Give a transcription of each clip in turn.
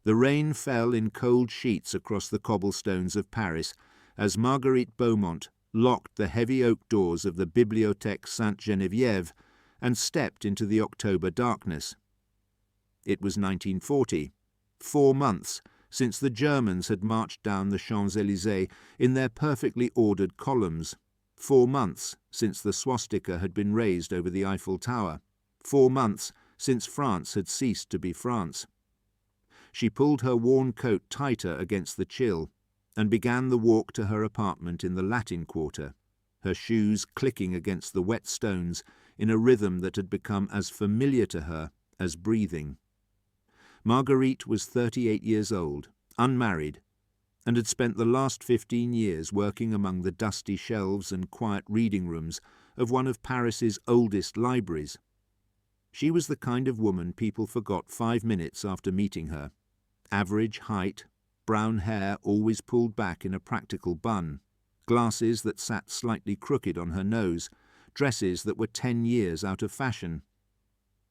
The rain fell in cold sheets across the cobblestones of Paris as Marguerite Beaumont locked the heavy oak doors of the Bibliothèque Sainte-Geneviève and stepped into the October darkness. It was 1940, 4 months since the Germans had marched down the Champs-Élysées in their perfectly ordered columns, 4 months since the swastika had been raised over the Eiffel Tower, 4 months since France had ceased to be France. She pulled her worn coat tighter against the chill and began the walk to her apartment in the Latin Quarter, her shoes clicking against the wet stones in a rhythm that had become as familiar to her as breathing. Marguerite was 38 years old, unmarried, and had spent the last 15 years working among the dusty shelves and quiet reading rooms of one of Paris's oldest libraries. She was the kind of woman people forgot 5 minutes after meeting her. Average height, brown hair always pulled back in a practical bun, glasses that sat slightly crooked on her nose, dresses that were 10 years out of fashion.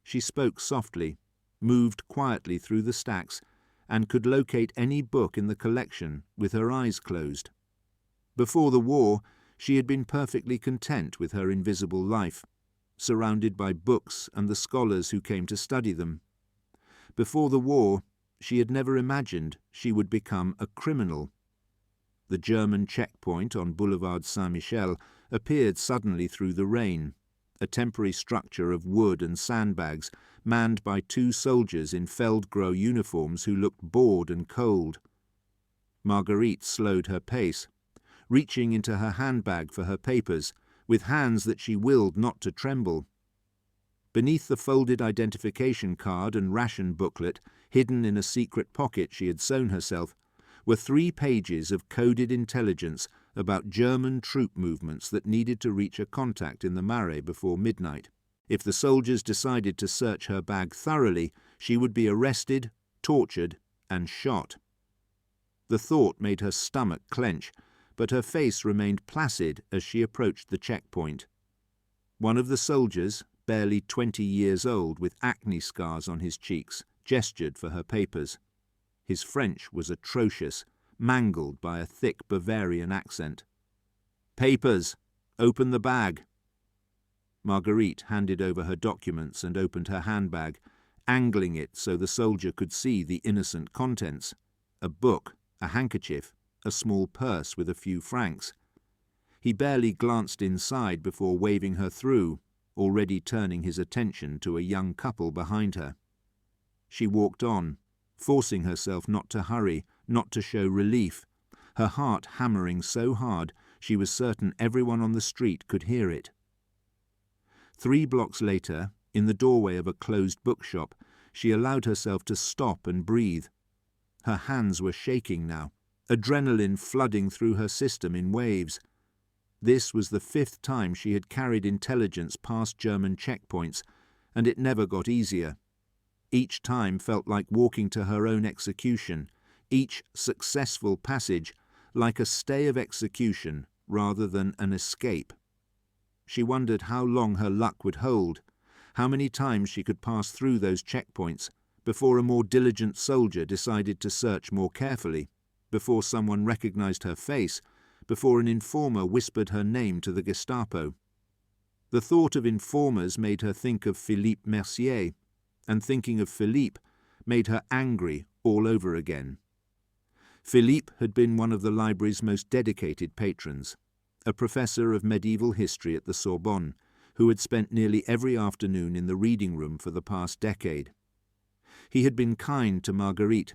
She spoke softly, moved quietly through the stacks, and could locate any book in the collection with her eyes closed. Before the war, she had been perfectly content with her invisible life, surrounded by books and the scholars who came to study them. Before the war, she had never imagined she would become a criminal. The German checkpoint on Boulevard Saint-Michel appeared suddenly through the rain, a temporary structure of wood and sandbags manned by 2 soldiers in Feldgrau uniforms who looked bored and cold. Marguerite slowed her pace, reaching into her handbag for her papers, with hands that she willed not to tremble. Beneath the folded identification card and ration booklet, hidden in a secret pocket she had sewn herself, were 3 pages of coded intelligence about German troop movements that needed to reach a contact in the Marais before midnight. If the soldiers decided to search her bag thoroughly, she would be arrested, tortured, and shot. The thought made her stomach clench, but her face remained placid as she approached the checkpoint. One of the soldiers, barely 20 years old with acne scars on his cheeks, gestured for her papers. His French was atrocious, mangled by a thick Bavarian accent. "Papers! Open the bag!" Marguerite handed over her documents and opened her handbag, angling it so the soldier could see the innocent contents: a book, a handkerchief, a small purse with a few francs. He barely glanced inside before waving her through, already turning his attention to a young couple behind her. She walked on, forcing herself not to hurry, not to show relief, her heart hammering so hard she was certain everyone on the street could hear it. 3 blocks later, in the doorway of a closed bookshop, she allowed herself to stop and breathe. Her hands were shaking now, adrenaline flooding through her system in waves. This was the 5th time she had carried intelligence past German checkpoints, and it never got easier. Each time felt like walking to her own execution, each successful passage like a stay of execution rather than an escape. She wondered how long her luck would hold, how many times she could pass through those checkpoints before a more diligent soldier decided to search more carefully, before someone recognized her face, before an informer whispered her name to the Gestapo. The thought of informers made her think of Philippe Mercier, and thinking of Philippe made her angry all over again. Philippe had been one of the library's most dedicated patrons, a professor of medieval history at the Sorbonne, who had spent nearly every afternoon in the reading room for the past decade. He had been kind to Marguerite,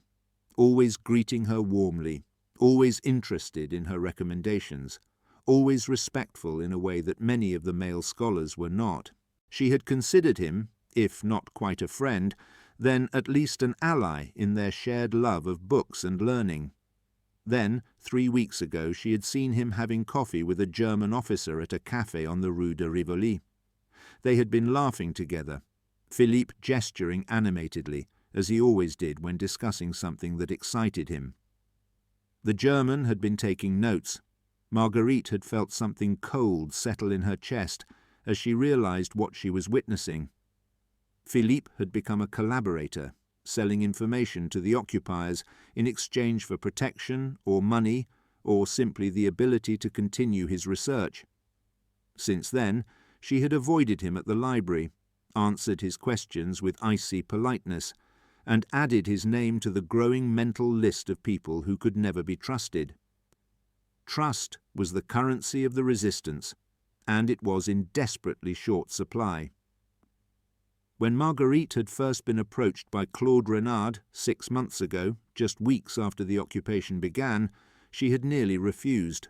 always greeting her warmly, always interested in her recommendations, always respectful in a way that many of the male scholars were not. She had considered him, if not quite a friend, then at least an ally in their shared love of books and learning. Then, 3 weeks ago, she had seen him having coffee with a German officer at a café on the Rue de Rivoli. They had been laughing together, Philippe gesturing animatedly, as he always did when discussing something that excited him. The German had been taking notes. Marguerite had felt something cold settle in her chest as she realized what she was witnessing. Philippe had become a collaborator, selling information to the occupiers in exchange for protection or money or simply the ability to continue his research. Since then, she had avoided him at the library, answered his questions with icy politeness, and added his name to the growing mental list of people who could never be trusted. Trust was the currency of the resistance, and it was in desperately short supply. When Marguerite had first been approached by Claude Renard 6 months ago, just weeks after the occupation began, she had nearly refused.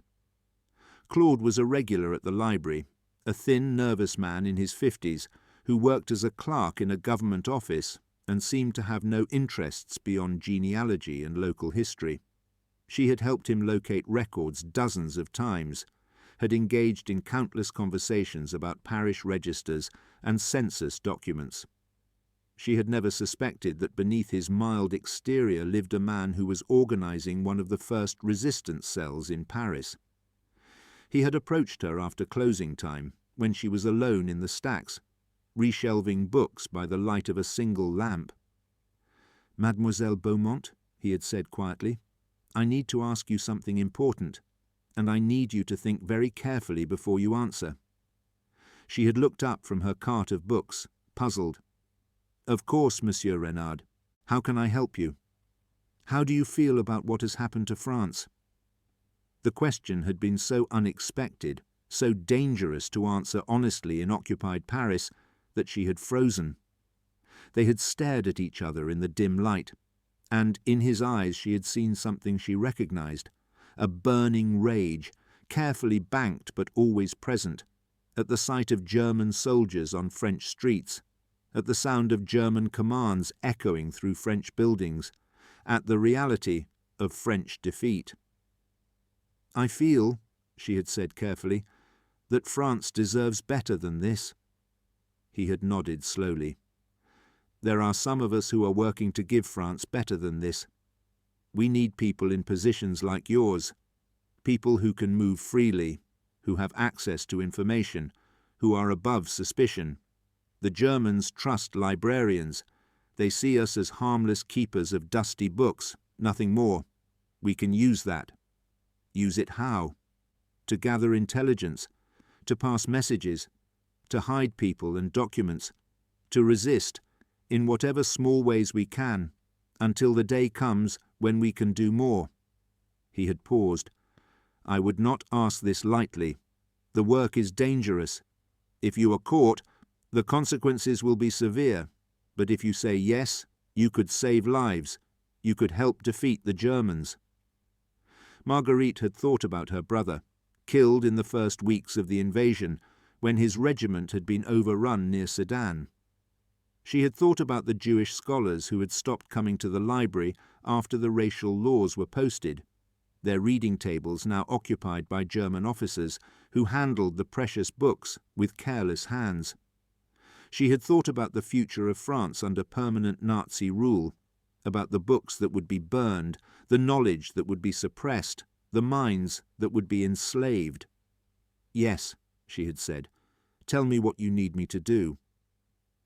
Claude was a regular at the library, a thin, nervous man in his 50s who worked as a clerk in a government office and seemed to have no interests beyond genealogy and local history. She had helped him locate records dozens of times, had engaged in countless conversations about parish registers and census documents. She had never suspected that beneath his mild exterior lived a man who was organizing one of the first resistance cells in Paris. He had approached her after closing time, when she was alone in the stacks, reshelving books by the light of a single lamp. "Mademoiselle Beaumont," he had said quietly, "I need to ask you something important, and I need you to think very carefully before you answer." She had looked up from her cart of books, puzzled. "Of course, Monsieur Renard. How can I help you? How do you feel about what has happened to France?" The question had been so unexpected, so dangerous to answer honestly in occupied Paris, that she had frozen. They had stared at each other in the dim light, and in his eyes she had seen something she recognized, a burning rage, carefully banked but always present, at the sight of German soldiers on French streets, at the sound of German commands echoing through French buildings, at the reality of French defeat. "I feel," she had said carefully, "that France deserves better than this." He had nodded slowly. "There are some of us who are working to give France better than this. We need people in positions like yours, people who can move freely, who have access to information, who are above suspicion. The Germans trust librarians. They see us as harmless keepers of dusty books, nothing more. We can use that. Use it how? To gather intelligence, to pass messages, to hide people and documents, to resist, in whatever small ways we can, until the day comes when we can do more." He had paused. "I would not ask this lightly. The work is dangerous. If you are caught, the consequences will be severe, but if you say yes, you could save lives. You could help defeat the Germans." Marguerite had thought about her brother, killed in the first weeks of the invasion, when his regiment had been overrun near Sedan. She had thought about the Jewish scholars who had stopped coming to the library after the racial laws were posted, their reading tables now occupied by German officers who handled the precious books with careless hands. She had thought about the future of France under permanent Nazi rule, about the books that would be burned, the knowledge that would be suppressed, the minds that would be enslaved. "Yes," she had said, "tell me what you need me to do."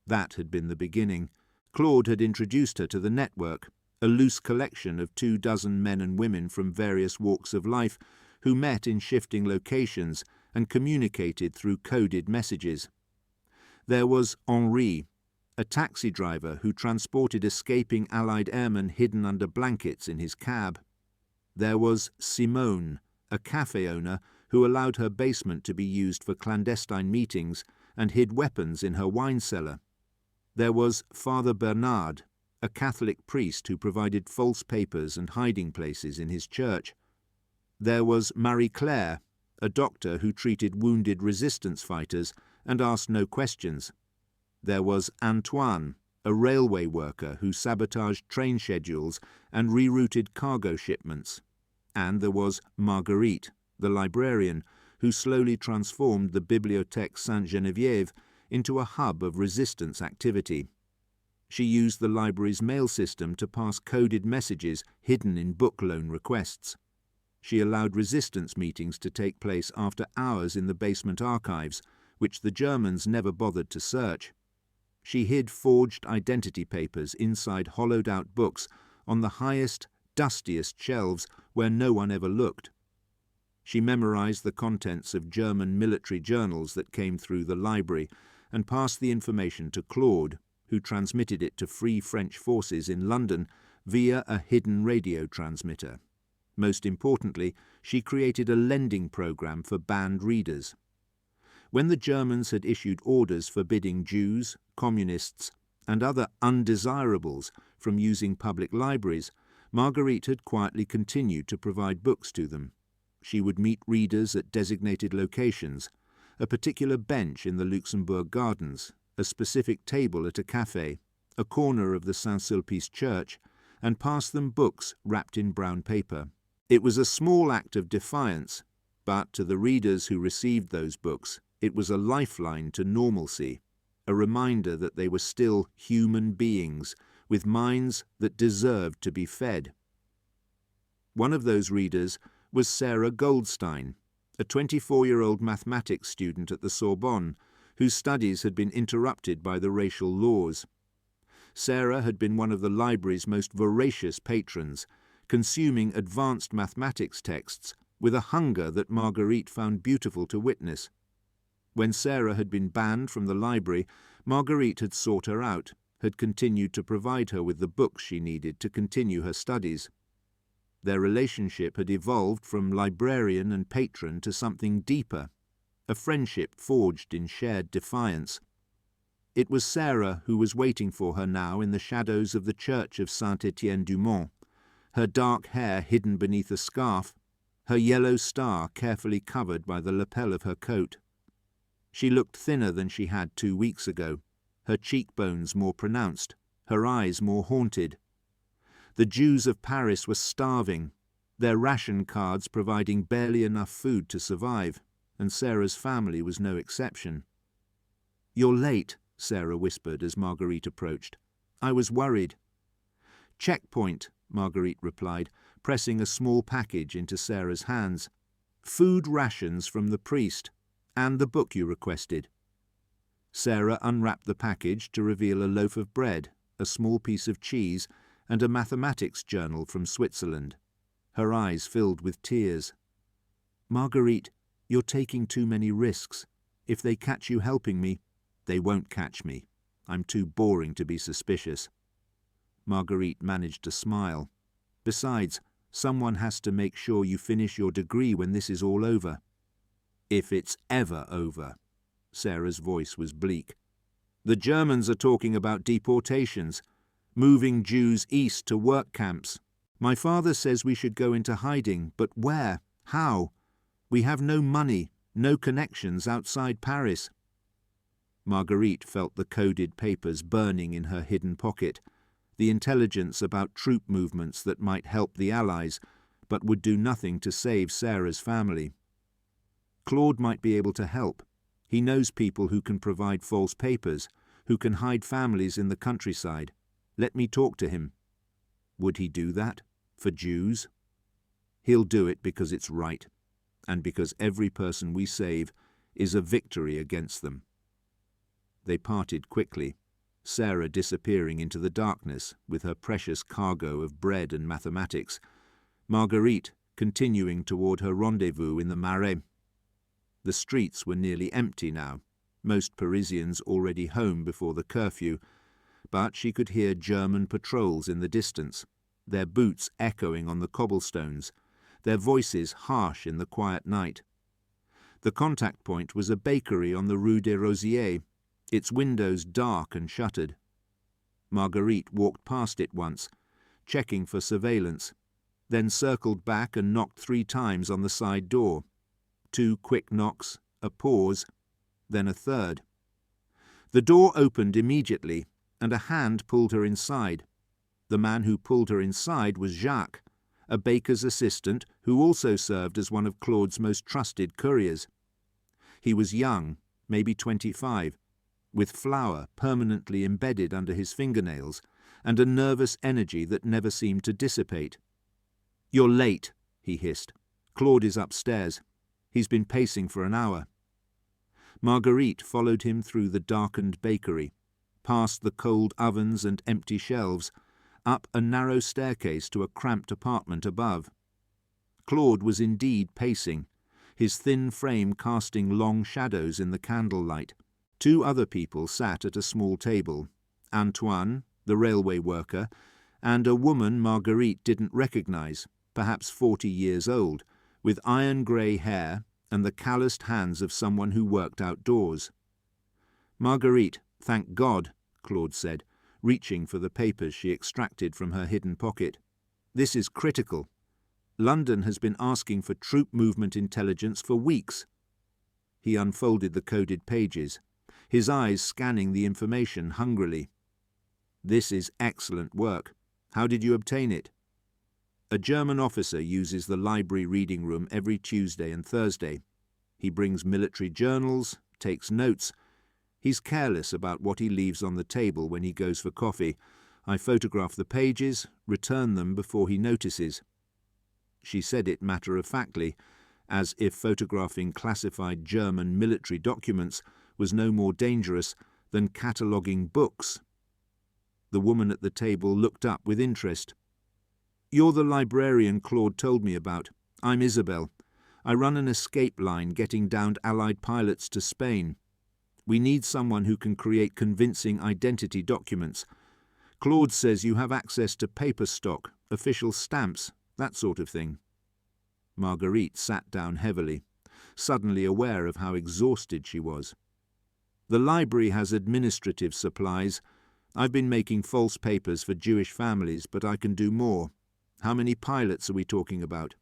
That had been the beginning. Claude had introduced her to the network, a loose collection of 24 men and women from various walks of life who met in shifting locations and communicated through coded messages. There was Henri, a taxi driver who transported escaping Allied airmen hidden under blankets in his cab. There was Simone, a cafe owner who allowed her basement to be used for clandestine meetings and hid weapons in her wine cellar. There was Father Bernard, a Catholic priest who provided false papers and hiding places in his church. There was Marie-Claire, a doctor who treated wounded resistance fighters and asked no questions. There was Antoine, a railway worker who sabotaged train schedules and rerouted cargo shipments. And there was Marguerite, the librarian, who slowly transformed the Bibliothèque Sainte-Geneviève into a hub of resistance activity. She used the library's mail system to pass coded messages hidden in book loan requests. She allowed resistance meetings to take place after hours in the basement archives, which the Germans never bothered to search. She hid forged identity papers inside hollowed-out books on the highest, dustiest shelves where no one ever looked. She memorized the contents of German military journals that came through the library and passed the information to Claude, who transmitted it to Free French forces in London via a hidden radio transmitter. Most importantly, she created a lending program for banned readers. When the Germans had issued orders forbidding Jews, communists, and other undesirables from using public libraries, Marguerite had quietly continued to provide books to them. She would meet readers at designated locations, a particular bench in the Luxembourg Gardens, a specific table at a café, a corner of the Saint-Sulpice church, and pass them books wrapped in brown paper. It was a small act of defiance, but to the readers who received those books, it was a lifeline to normalcy, a reminder that they were still human beings with minds that deserved to be fed. One of those readers was Sarah Goldstein, a 24-year-old mathematics student at the Sorbonne, whose studies had been interrupted by the racial laws. Sarah had been one of the library's most voracious patrons, consuming advanced mathematics texts with a hunger that Marguerite found beautiful to witness. When Sarah had been banned from the library, Marguerite had sought her out, had continued to provide her with the books she needed to continue her studies. Their relationship had evolved from librarian and patron to something deeper, a friendship forged in shared defiance. It was Sarah who was waiting for her now in the shadows of the church of Sainte-Geneviève, her dark hair hidden beneath a scarf, her yellow star carefully covered by the lapel of her coat. She looked thinner than she had 2 weeks ago, her cheekbones more pronounced, her eyes more haunted. The Jews of Paris were starving, their ration cards providing barely enough food to survive, and Sarah's family was no exception. "You're late," Sarah whispered as Marguerite approached. "I was worried." "Checkpoint," Marguerite replied, pressing a small package into Sarah's hands. "Food rations from the priest, and the book you requested." Sarah unwrapped the package to reveal a loaf of bread, a small piece of cheese, and a mathematics journal from Switzerland. Her eyes filled with tears. "Marguerite, you're taking too many risks. If they catch you helping me—" "They won't catch me. I'm too boring to be suspicious." Marguerite managed to smile. "Besides, someone has to make sure you finish your degree when this is all over." "If it's ever over." Sarah's voice was bleak. "The Germans are talking about deportations, moving Jews east to work camps. My father says we should go into hiding, but where? How? We have no money, no connections outside Paris." Marguerite felt the coded papers burning in her hidden pocket, the intelligence about troop movements that might help the Allies, but would do nothing to save Sarah's family. Claude might be able to help. He knows people who can provide false papers, who can hide families in the countryside. Let me talk to him. Would he do that? For Jews? He'll do it because it's right, and because every person we save is a victory against them. They parted quickly, Sarah disappearing into the darkness with her precious cargo of bread and mathematics, Marguerite continuing toward her rendezvous in the Marais. The streets were nearly empty now, most Parisians already home before the curfew, but she could hear German patrols in the distance, their boots echoing on the cobblestones, their voices harsh in the quiet night. The contact point was a bakery on the Rue des Rosiers, its windows dark and shuttered. Marguerite walked past it once, checking for surveillance, then circled back and knocked 3 times on the side door. 2 quick knocks, a pause, then a third. The door opened immediately, and a hand pulled her inside. The man who pulled her inside was Jacques, a baker's assistant who also served as one of Claude's most trusted couriers. He was young, maybe 25, with flour permanently embedded under his fingernails, and a nervous energy that never seemed to dissipate. "You're late," he hissed. "Claude is upstairs. He's been pacing for an hour." Marguerite followed him through the darkened bakery, past the cold ovens and empty shelves, up a narrow staircase to a cramped apartment above. Claude was indeed pacing, his thin frame casting long shadows in the candlelight. 2 other people sat at a small table, Antoine, the railway worker, and a woman Marguerite didn't recognize, perhaps 40 years old, with iron-grey hair and the calloused hands of someone who worked outdoors. "Marguerite, thank God," Claude said, reaching for the papers she extracted from her hidden pocket. "This is critical. London has been asking for troop movement intelligence for weeks." He unfolded the coded pages, his eyes scanning the information hungrily. "This is excellent work. How did you obtain it?" "A German officer uses the library reading room every Tuesday and Thursday. He brings military journals, takes notes. He's careless about what he leaves on the table when he goes for coffee. I photograph the pages, return them before he notices." She said it matter-of-factly, as if photographing classified German military documents was no more dangerous than cataloguing books. The woman at the table looked up with interest. "You're the librarian Claude told me about. I'm Isabel. I run an escape line getting downed Allied pilots to Spain. We need someone who can create convincing identity documents. Claude says you have access to paper stock, official stamps, that sort of thing." Marguerite sat down heavily, suddenly aware of how exhausted she was. "The library has administrative supplies. I've been making false papers for Jewish families, but I can do more. How many pilots are we talking about?"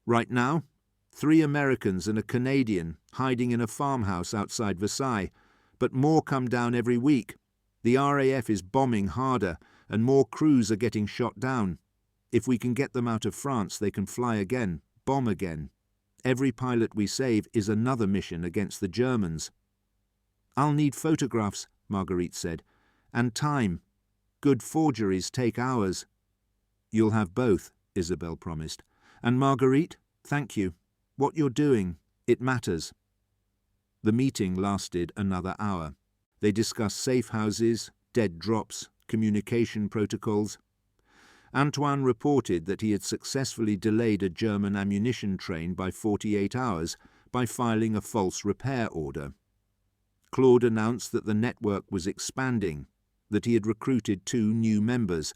"Right now? 3 Americans and a Canadian hiding in a farmhouse outside Versailles, but more come down every week. The RAF is bombing harder, and more crews are getting shot down. If we can get them out of France, they can fly again, bomb again. Every pilot we save is another mission against the Germans." "I'll need photographs," Marguerite said, "and time. Good forgeries take hours." "You'll have both," Isabel promised. "And Marguerite, thank you. What you're doing, it matters." The meeting lasted another hour. They discussed safe houses, dead drops, communication protocols. Antoine reported that he had successfully delayed a German ammunition train by 48 hours by filing a false repair order. Claude announced that the network was expanding, that he had recruited 2 new members,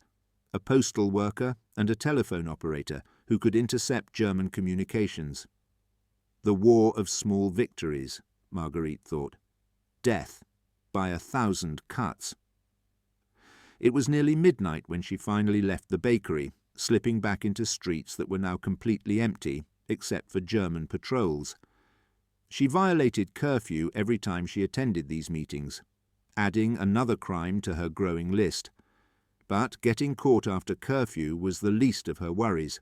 a postal worker and a telephone operator who could intercept German communications. The war of small victories, Marguerite thought. Death by 1,000 cuts. It was nearly midnight when she finally left the bakery, slipping back into streets that were now completely empty, except for German patrols. She violated curfew every time she attended these meetings, adding another crime to her growing list. But getting caught after curfew was the least of her worries.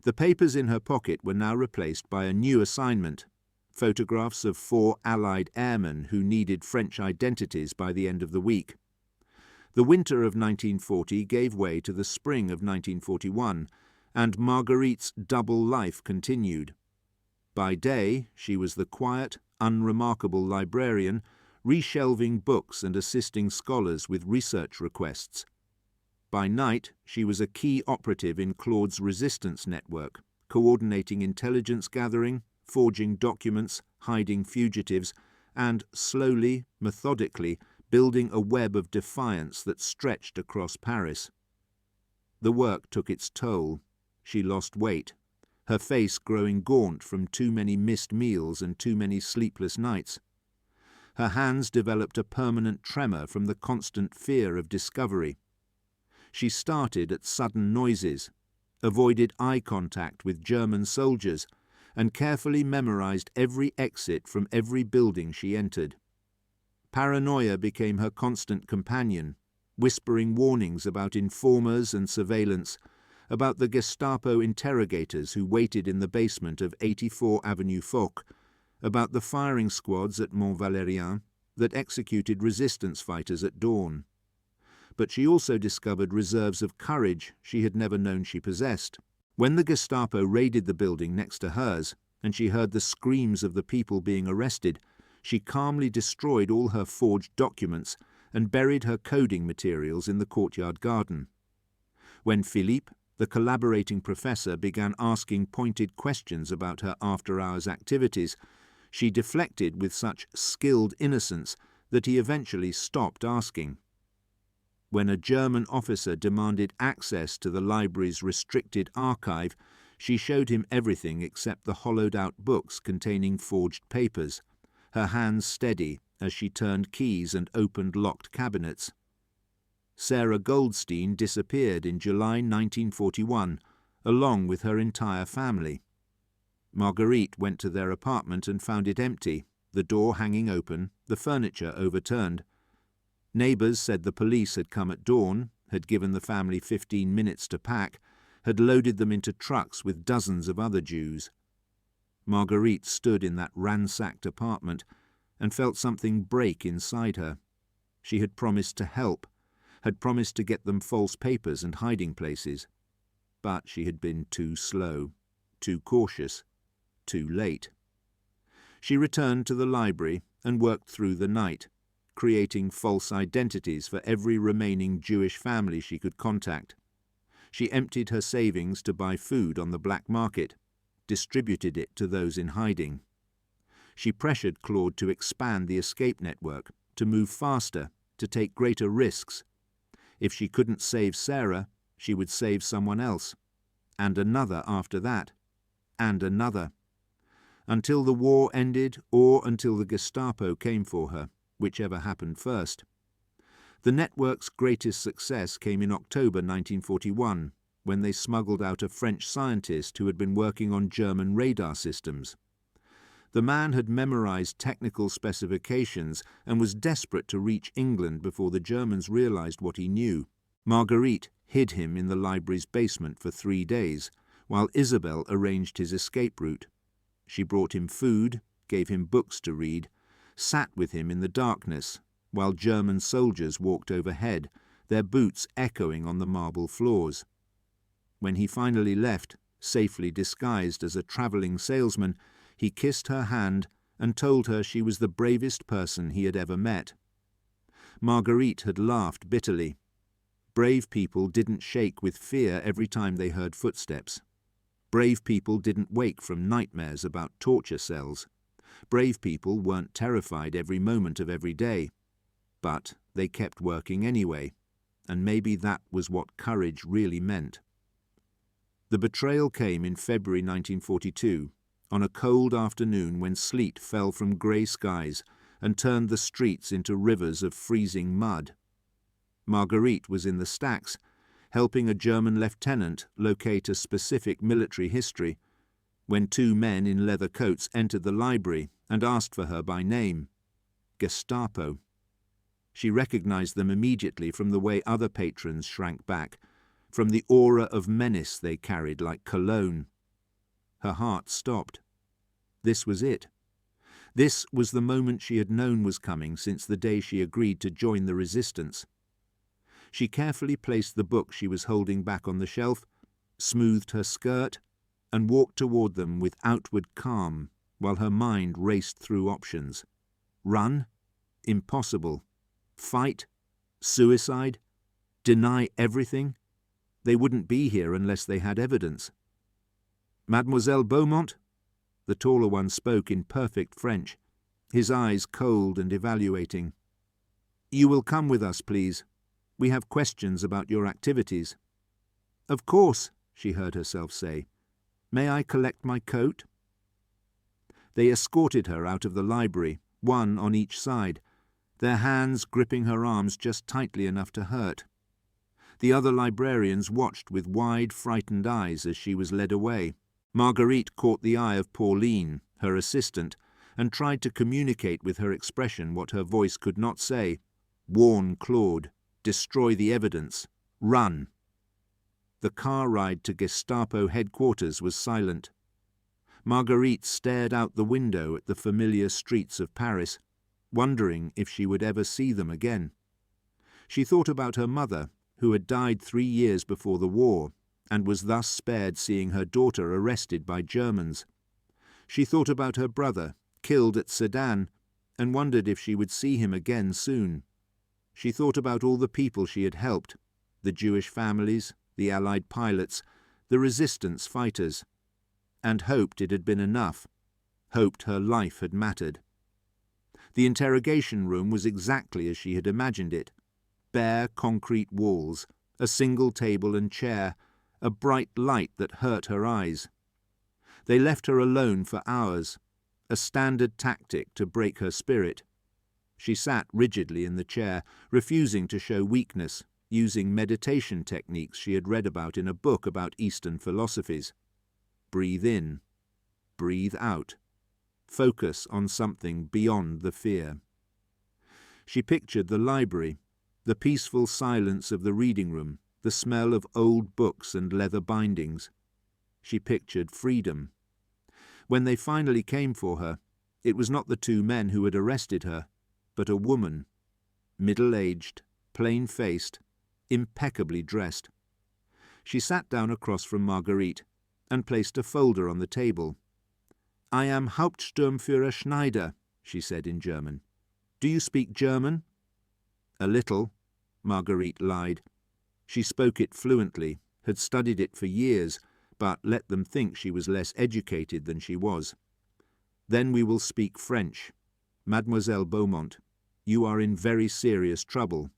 The papers in her pocket were now replaced by a new assignment, photographs of 4 Allied airmen who needed French identities by the end of the week. The winter of 1940 gave way to the spring of 1941, and Marguerite's double life continued. By day, she was the quiet, unremarkable librarian, reshelving books and assisting scholars with research requests. By night, she was a key operative in Claude's resistance network, coordinating intelligence gathering, forging documents, hiding fugitives, and slowly, methodically, building a web of defiance that stretched across Paris. The work took its toll. She lost weight, her face growing gaunt from too many missed meals and too many sleepless nights. Her hands developed a permanent tremor from the constant fear of discovery. She started at sudden noises, avoided eye contact with German soldiers, and carefully memorized every exit from every building she entered. Paranoia became her constant companion, whispering warnings about informers and surveillance, about the Gestapo interrogators who waited in the basement of 84 Avenue Foch, about the firing squads at Mont Valérien that executed resistance fighters at dawn. But she also discovered reserves of courage she had never known she possessed. When the Gestapo raided the building next to hers, and she heard the screams of the people being arrested, she calmly destroyed all her forged documents and buried her coding materials in the courtyard garden. When Philippe, the collaborating professor, began asking pointed questions about her after-hours activities, she deflected with such skilled innocence that he eventually stopped asking. When a German officer demanded access to the library's restricted archive, she showed him everything except the hollowed-out books containing forged papers, her hands steady as she turned keys and opened locked cabinets. Sarah Goldstein disappeared in July 1941, along with her entire family. Marguerite went to their apartment and found it empty, the door hanging open, the furniture overturned. Neighbours said the police had come at dawn, had given the family 15 minutes to pack, had loaded them into trucks with dozens of other Jews. Marguerite stood in that ransacked apartment and felt something break inside her. She had promised to help, had promised to get them false papers and hiding places. But she had been too slow, too cautious, too late. She returned to the library and worked through the night, creating false identities for every remaining Jewish family she could contact. She emptied her savings to buy food on the black market, distributed it to those in hiding. She pressured Claude to expand the escape network, to move faster, to take greater risks. If she couldn't save Sarah, she would save someone else, and another after that, and another, until the war ended or until the Gestapo came for her, whichever happened first. The network's greatest success came in October 1941, when they smuggled out a French scientist who had been working on German radar systems. The man had memorized technical specifications and was desperate to reach England before the Germans realized what he knew. Marguerite hid him in the library's basement for 3 days, while Isabel arranged his escape route. She brought him food, gave him books to read, sat with him in the darkness, while German soldiers walked overhead, their boots echoing on the marble floors. When he finally left, safely disguised as a travelling salesman, he kissed her hand and told her she was the bravest person he had ever met. Marguerite had laughed bitterly. Brave people didn't shake with fear every time they heard footsteps. Brave people didn't wake from nightmares about torture cells. Brave people weren't terrified every moment of every day. But they kept working anyway, and maybe that was what courage really meant. The betrayal came in February 1942, on a cold afternoon when sleet fell from grey skies and turned the streets into rivers of freezing mud. Marguerite was in the stacks, helping a German lieutenant locate a specific military history, when 2 men in leather coats entered the library and asked for her by name. Gestapo. She recognized them immediately from the way other patrons shrank back, from the aura of menace they carried like cologne. Her heart stopped. This was it. This was the moment she had known was coming since the day she agreed to join the resistance. She carefully placed the book she was holding back on the shelf, smoothed her skirt, and walked toward them with outward calm, while her mind raced through options. Run? Impossible. Fight? Suicide? Deny everything? They wouldn't be here unless they had evidence. Mademoiselle Beaumont? The taller one spoke in perfect French, his eyes cold and evaluating. You will come with us, please. We have questions about your activities. Of course, she heard herself say. May I collect my coat? They escorted her out of the library, 1 on each side, their hands gripping her arms just tightly enough to hurt. The other librarians watched with wide, frightened eyes as she was led away. Marguerite caught the eye of Pauline, her assistant, and tried to communicate with her expression what her voice could not say. Warn Claude. Destroy the evidence. Run. The car ride to Gestapo headquarters was silent. Marguerite stared out the window at the familiar streets of Paris, wondering if she would ever see them again. She thought about her mother, who had died 3 years before the war, and was thus spared seeing her daughter arrested by Germans. She thought about her brother, killed at Sedan, and wondered if she would see him again soon. She thought about all the people she had helped, the Jewish families, the Allied pilots, the resistance fighters, and hoped it had been enough, hoped her life had mattered. The interrogation room was exactly as she had imagined it. Bare concrete walls, a single table and chair, a bright light that hurt her eyes. They left her alone for hours, a standard tactic to break her spirit. She sat rigidly in the chair, refusing to show weakness, using meditation techniques she had read about in a book about Eastern philosophies. Breathe in, breathe out. Focus on something beyond the fear. She pictured the library, the peaceful silence of the reading room, the smell of old books and leather bindings. She pictured freedom. When they finally came for her, it was not the two men who had arrested her, but a woman, middle-aged, plain-faced, impeccably dressed. She sat down across from Marguerite and placed a folder on the table. "I am Hauptsturmführer Schneider," she said in German. "Do you speak German?" "A little," Marguerite lied. She spoke it fluently, had studied it for years, but let them think she was less educated than she was. "Then we will speak French. Mademoiselle Beaumont, you are in very serious trouble.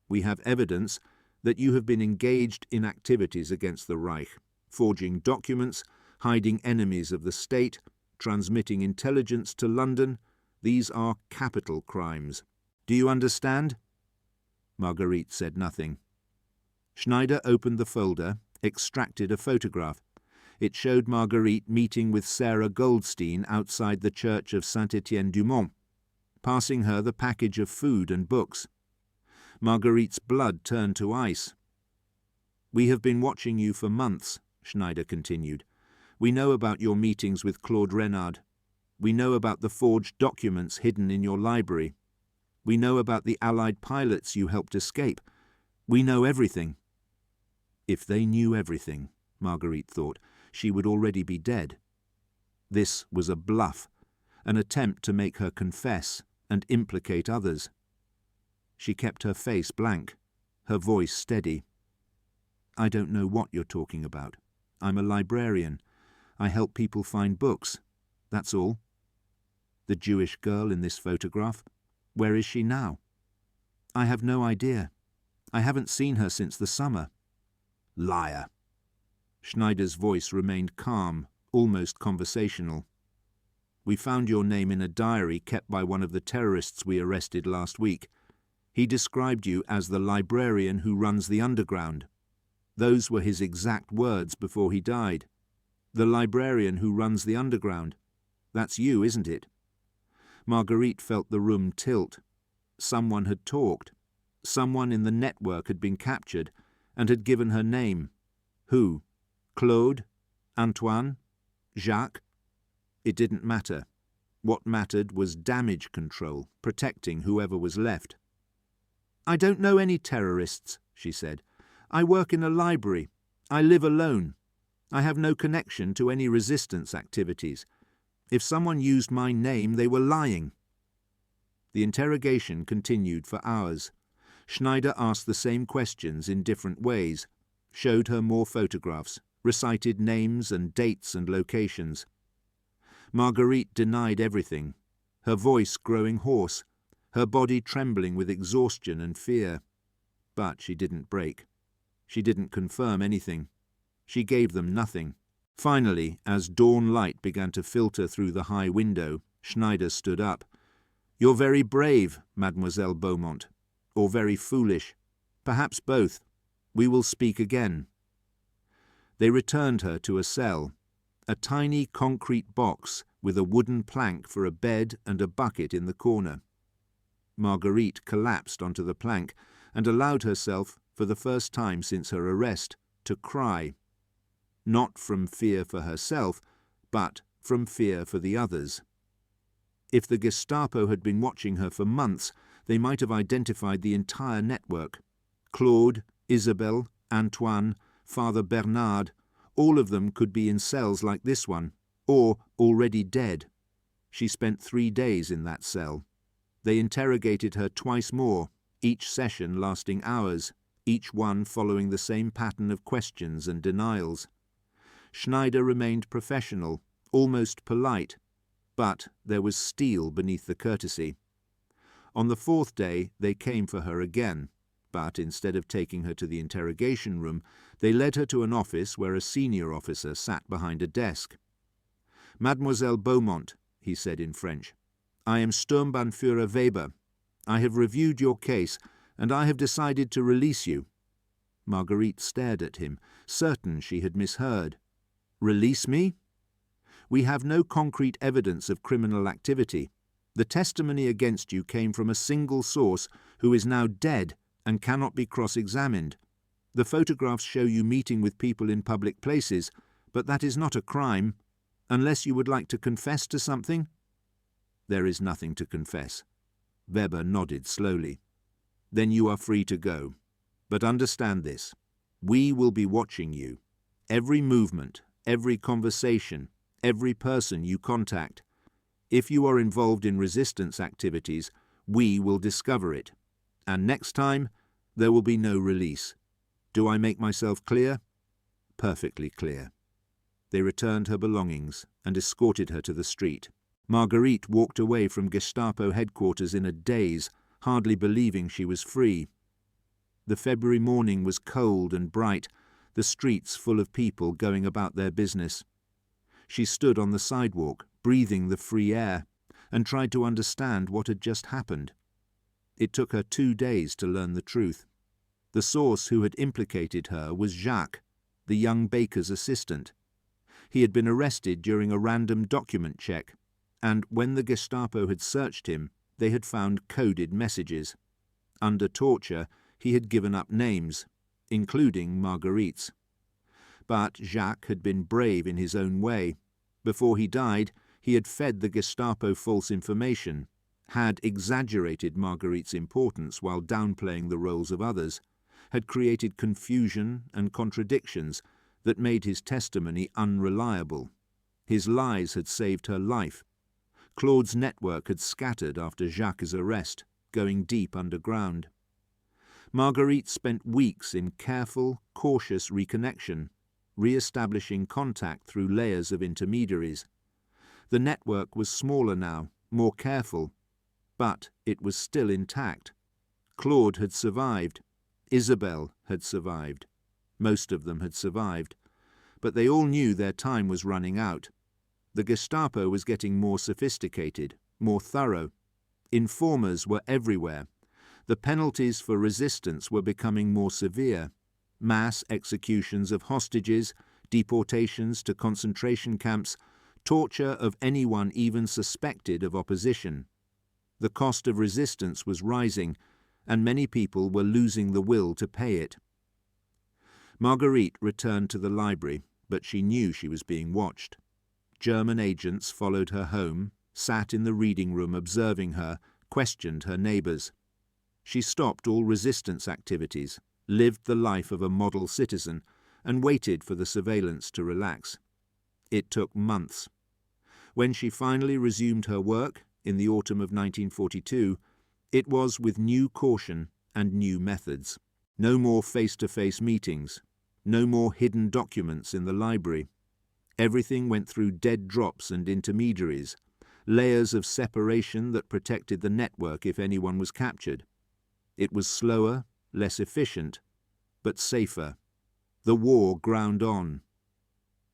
We have evidence that you have been engaged in activities against the Reich, forging documents, hiding enemies of the state, transmitting intelligence to London. These are capital crimes. Do you understand?" Marguerite said nothing. Schneider opened the folder, extracted a photograph. It showed Marguerite meeting with Sarah Goldstein outside the church of Sainte-Geneviève, passing her the package of food and books. Marguerite's blood turned to ice. "We have been watching you for months," Schneider continued. "We know about your meetings with Claude Renard. We know about the forged documents hidden in your library. We know about the Allied pilots you helped escape. We know everything." If they knew everything, Marguerite thought, she would already be dead. This was a bluff, an attempt to make her confess and implicate others. She kept her face blank, her voice steady. "I don't know what you're talking about. I'm a librarian. I help people find books. That's all." "The Jewish girl in this photograph? Where is she now?" "I have no idea. I haven't seen her since the summer." "Liar." Schneider's voice remained calm, almost conversational. "We found your name in a diary kept by one of the terrorists we arrested last week. He described you as the librarian who runs the underground. Those were his exact words before he died. The librarian who runs the underground. That's you, isn't it?" Marguerite felt the room tilt. Someone had talked. Someone in the network had been captured and had given her name. Who? Claude? Antoine? Jacques? It didn't matter. What mattered was damage control, protecting whoever was left. "I don't know any terrorists," she said. "I work in a library. I live alone. I have no connection to any resistance activities. If someone used my name, they were lying." The interrogation continued for hours. Schneider asked the same questions in different ways, showed her more photographs, recited names and dates and locations. Marguerite denied everything, her voice growing hoarse, her body trembling with exhaustion and fear. But she didn't break. She didn't confirm anything. She gave them nothing. Finally, as dawn light began to filter through the high window, Schneider stood up. "You're very brave, Mademoiselle Beaumont, or very foolish. Perhaps both. We will speak again." They returned her to a cell, a tiny concrete box with a wooden plank for a bed and a bucket in the corner. Marguerite collapsed onto the plank and allowed herself, for the first time since her arrest, to cry. Not from fear for herself, but from fear for the others. If the Gestapo had been watching her for months, they might have identified the entire network. Claude, Isabelle, Antoine, Father Bernard, all of them could be in cells like this one, or already dead. She spent 3 days in that cell. They interrogated her twice more, each session lasting hours, each one following the same pattern of questions and denials. Schneider remained professional, almost polite, but there was steel beneath the courtesy. On the fourth day they came for her again, but instead of taking her to the interrogation room, they led her to an office where a senior officer sat behind a desk. "Mademoiselle Beaumont," he said in French, "I am Sturmbannführer Weber. I have reviewed your case, and I have decided to release you." Marguerite stared at him, certain she had misheard. "Release me?" "We have no concrete evidence of criminal activity. The testimony against you came from a single source who is now dead and cannot be cross-examined. The photographs show you meeting with people in public places, but that is not a crime, unless you would like to confess to something." "There is nothing to confess." Weber nodded slowly. "Then you are free to go. But understand this. We will be watching you. Every movement, every conversation, every person you contact. If you are involved in resistance activities, we will discover it. And next time, there will be no release. Do I make myself clear?" "Perfectly clear." They returned her belongings and escorted her to the street. Marguerite walked away from Gestapo headquarters in a daze, hardly believing she was free. The February morning was cold and bright, the streets full of people going about their business. She stood on the sidewalk, breathing the free air, and tried to understand what had just happened. It took her 2 days to learn the truth. The source who had implicated her was Jacques, the young baker's assistant. He had been arrested during a random document check, and when the Gestapo had searched him, they had found coded messages. Under torture, he had given up names, including Marguerite's. But Jacques had been brave in his own way. Before he died, he had fed the Gestapo false information, had exaggerated Marguerite's importance while downplaying the roles of others, had created confusion and contradictions that made his testimony unreliable. His lies had saved her life. Claude's network had scattered after Jacques' arrest, going deep underground. Marguerite spent weeks in careful, cautious reconnection, re-establishing contact through layers of intermediaries. The network was smaller now, more careful, but it was still intact. Claude had survived. Isabelle had survived. Most of them had survived. But they all knew their time was running out. The Gestapo was getting more sophisticated, more thorough. Informers were everywhere. The penalties for resistance were becoming more severe. Mass executions of hostages, deportations to concentration camps, torture of anyone even suspected of opposition. The cost of resistance was rising, and many people were losing the will to pay it. Marguerite returned to the library, but she knew she was being watched. German agents followed her home, sat in the reading room observing her, questioned her neighbours. She stopped all resistance activities, lived the life of a model citizen, and waited for the surveillance to relax. It took months. When she finally resumed her work, in the autumn of 1942, it was with new caution and new methods. No more face-to-face meetings, no more hidden documents in the library. Everything went through dead drops and intermediaries, layers of separation that protected the network if anyone was captured. It was slower, less efficient, but safer. The war ground on.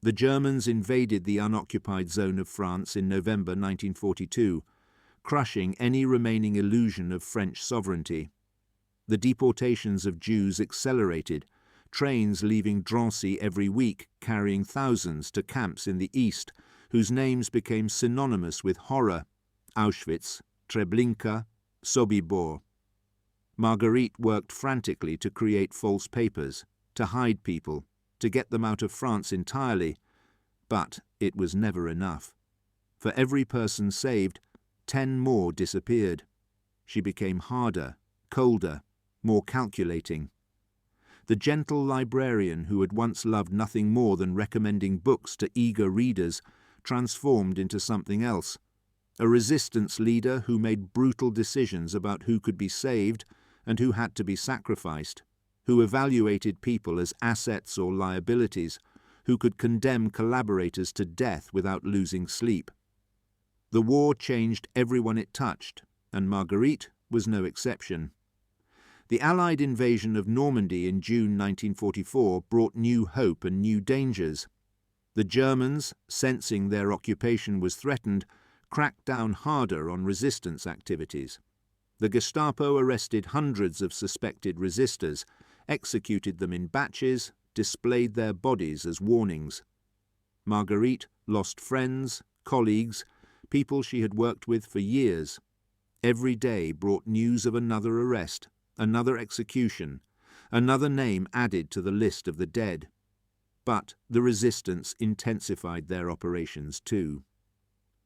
The Germans invaded the unoccupied zone of France in November 1942, crushing any remaining illusion of French sovereignty. The deportations of Jews accelerated, trains leaving Drancy every week carrying thousands to camps in the east, whose names became synonymous with horror: Auschwitz, Treblinka, Sobibor. Marguerite worked frantically to create false papers, to hide people, to get them out of France entirely, but it was never enough. For every person saved, 10 more disappeared. She became harder, colder, more calculating. The gentle librarian who had once loved nothing more than recommending books to eager readers transformed into something else, a resistance leader who made brutal decisions about who could be saved and who had to be sacrificed, who evaluated people as assets or liabilities, who could condemn collaborators to death without losing sleep. The war changed everyone it touched, and Marguerite was no exception. The Allied invasion of Normandy in June 1944 brought new hope and new dangers. The Germans, sensing their occupation was threatened, cracked down harder on resistance activities. The Gestapo arrested hundreds of suspected resistors, executed them in batches, displayed their bodies as warnings. Marguerite lost friends, colleagues, people she had worked with for years. Every day brought news of another arrest, another execution, another name added to the list of the dead. But the resistance intensified their operations too.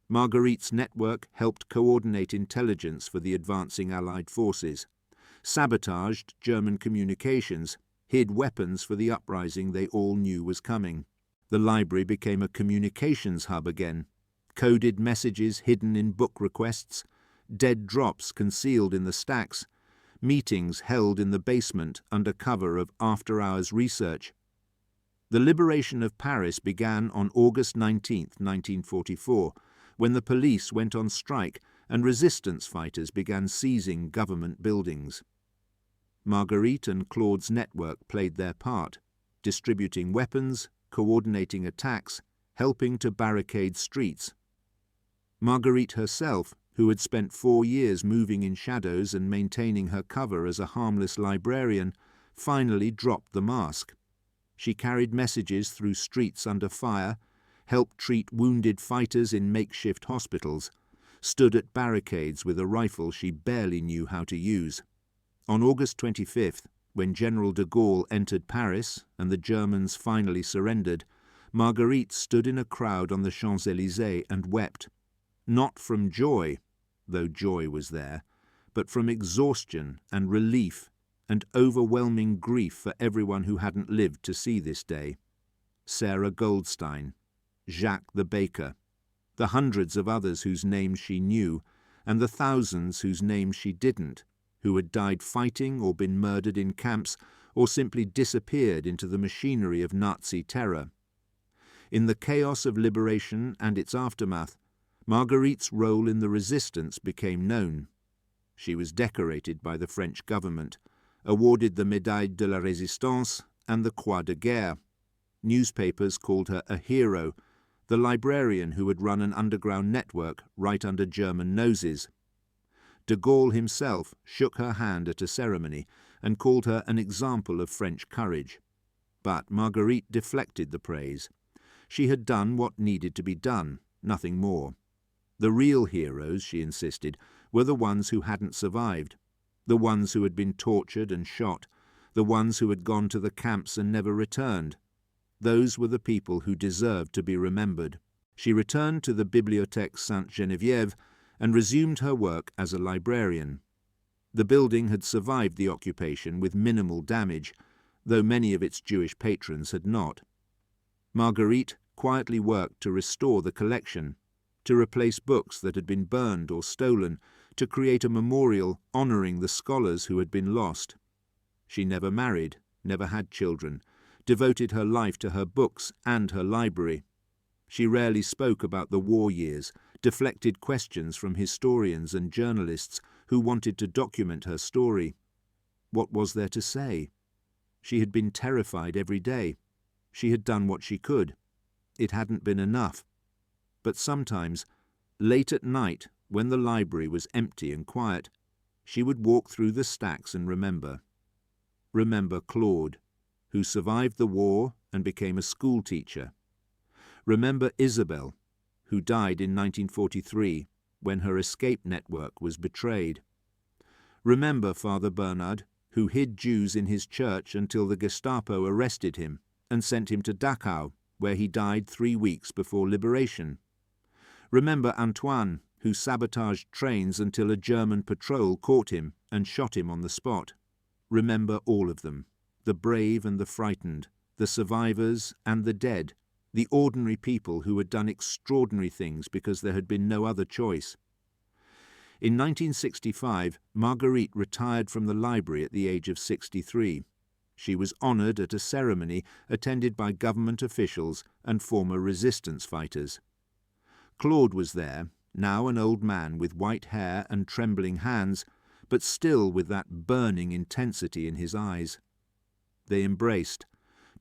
Marguerite's network helped coordinate intelligence for the advancing Allied forces, sabotaged German communications, hid weapons for the uprising they all knew was coming. The library became a communications hub again. Coded messages hidden in book requests, dead drops concealed in the stacks, meetings held in the basement under cover of after-hours research. The liberation of Paris began on August 19, 1944, when the police went on strike and resistance fighters began seizing government buildings. Marguerite and Claude's network played their part, distributing weapons, coordinating attacks, helping to barricade streets. Marguerite herself, who had spent 4 years moving in shadows and maintaining her cover as a harmless librarian, finally dropped the mask. She carried messages through streets under fire, helped treat wounded fighters in makeshift hospitals, stood at barricades with a rifle she barely knew how to use. On August 25th, when General de Gaulle entered Paris and the Germans finally surrendered, Marguerite stood in a crowd on the Champs-Élysées and wept, not from joy, though joy was there, but from exhaustion and relief and overwhelming grief for everyone who hadn't lived to see this day. Sarah Goldstein, Jacques the baker, the hundreds of others whose names she knew, and the thousands whose names she didn't, who had died fighting or been murdered in camps or simply disappeared into the machinery of Nazi terror. In the chaos of liberation and its aftermath, Marguerite's role in the resistance became known. She was decorated by the French government, awarded the Médaille de la Résistance and the Croix de Guerre. Newspapers called her a hero, the librarian who had run an underground network right under German noses. De Gaulle himself shook her hand at a ceremony and called her an example of French courage. But Marguerite deflected the praise. She had done what needed to be done, nothing more. The real heroes, she insisted, were the ones who hadn't survived, the ones who had been tortured and shot, the ones who had gone to the camps and never returned. Those were the people who deserved to be remembered. She returned to the Bibliothèque Sainte-Geneviève and resumed her work as a librarian. The building had survived the occupation with minimal damage, though many of its Jewish patrons had not. Marguerite quietly worked to restore the collection, to replace books that had been burned or stolen, to create a memorial honoring the scholars who had been lost. She never married, never had children, devoted her life to her books and her library. She rarely spoke about the war years, deflected questions from historians and journalists who wanted to document her story. What was there to say? She had been terrified every day. She had done what she could. It hadn't been enough. But sometimes, late at night, when the library was empty and quiet, she would walk through the stacks and remember. Remember Claude, who survived the war and became a school teacher. Remember Isabel, who died in 1943 when her escape network was betrayed. Remember Father Bernard, who hid Jews in his church until the Gestapo arrested him and sent him to Dachau, where he died 3 weeks before liberation. Remember Antoine, who sabotaged trains until a German patrol caught him and shot him on the spot. Remember all of them, the brave and the frightened, the survivors and the dead, the ordinary people who had done extraordinary things because there had been no other choice. In 1965, Marguerite retired from the library at the age of 63. She was honoured at a ceremony attended by government officials and former resistance fighters. Claude was there, now an old man with white hair and trembling hands, but still with that burning intensity in his eyes. They embraced,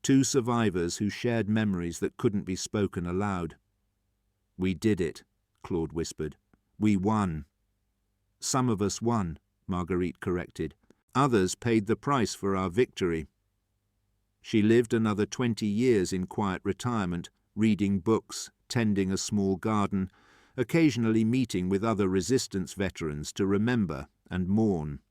two survivors who shared memories that couldn't be spoken aloud. "We did it," Claude whispered. "We won." "Some of us won," Marguerite corrected. "Others paid the price for our victory." She lived another 20 years in quiet retirement, reading books, tending a small garden, occasionally meeting with other resistance veterans to remember and mourn.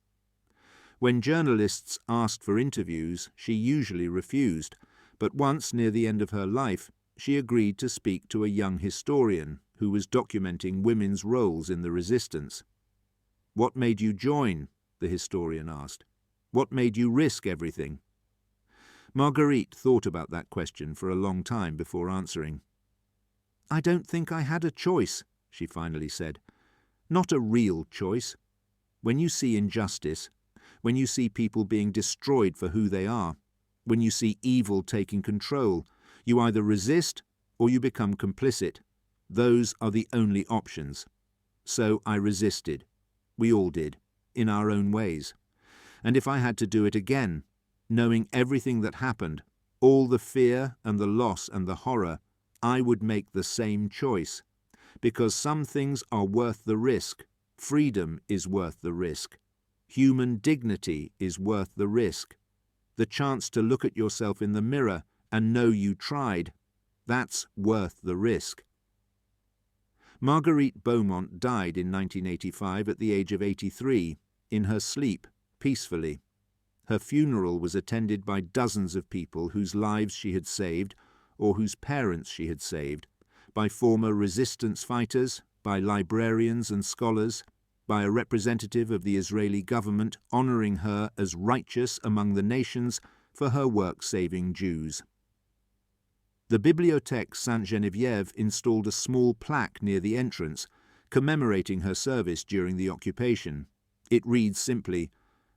When journalists asked for interviews, she usually refused, but once near the end of her life, she agreed to speak to a young historian who was documenting women's roles in the resistance. "What made you join?" the historian asked. "What made you risk everything?" Marguerite thought about that question for a long time before answering. "I don't think I had a choice," she finally said. "Not a real choice. When you see injustice, when you see people being destroyed for who they are, when you see evil taking control, you either resist or you become complicit. Those are the only options. So I resisted. We all did, in our own ways. And if I had to do it again, knowing everything that happened, all the fear and the loss and the horror, I would make the same choice. Because some things are worth the risk. Freedom is worth the risk. Human dignity is worth the risk. The chance to look at yourself in the mirror and know you tried, that's worth the risk." Marguerite Beaumont died in 1985 at the age of 83, in her sleep, peacefully. Her funeral was attended by dozens of people whose lives she had saved, or whose parents she had saved, by former resistance fighters, by librarians and scholars, by a representative of the Israeli government honouring her as righteous among the nations for her work saving Jews. The Bibliothèque Sainte-Geneviève installed a small plaque near the entrance, commemorating her service during the occupation. It reads simply,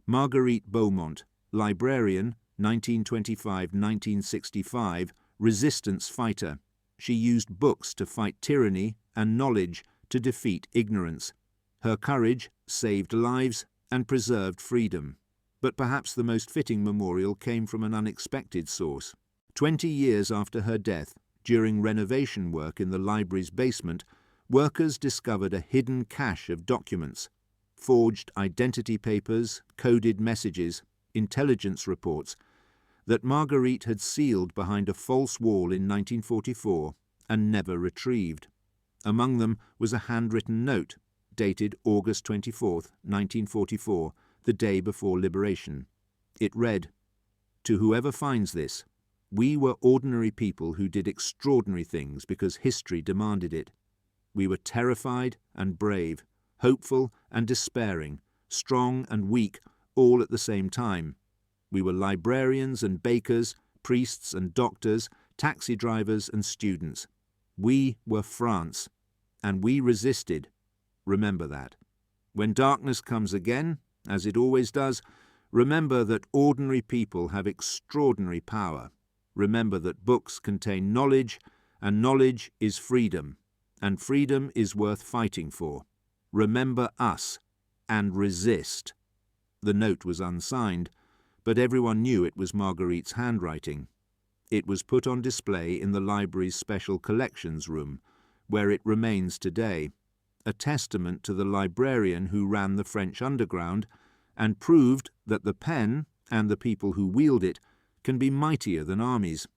"Marguerite Beaumont, librarian, 1925-1965, resistance fighter. She used books to fight tyranny and knowledge to defeat ignorance. Her courage saved lives and preserved freedom." But perhaps the most fitting memorial came from an unexpected source. 20 years after her death, during renovation work in the library's basement, workers discovered a hidden cache of documents, forged identity papers, coded messages, intelligence reports, that Marguerite had sealed behind a false wall in 1944 and never retrieved. Among them was a handwritten note, dated August 24, 1944, the day before liberation. It read, "To whoever finds this, we were ordinary people who did extraordinary things because history demanded it. We were terrified and brave, hopeful and despairing, strong and weak, all at the same time. We were librarians and bakers, priests and doctors, taxi drivers and students. We were France, and we resisted. Remember that. When darkness comes again, as it always does, remember that ordinary people have extraordinary power. Remember that books contain knowledge, and knowledge is freedom, and freedom is worth fighting for. Remember us, and resist." The note was unsigned, but everyone knew it was Marguerite's handwriting. It was put on display in the library's special collections room, where it remains today, a testament to the librarian who ran the French underground and proved that the pen, and the people who wield it, can be mightier than armies,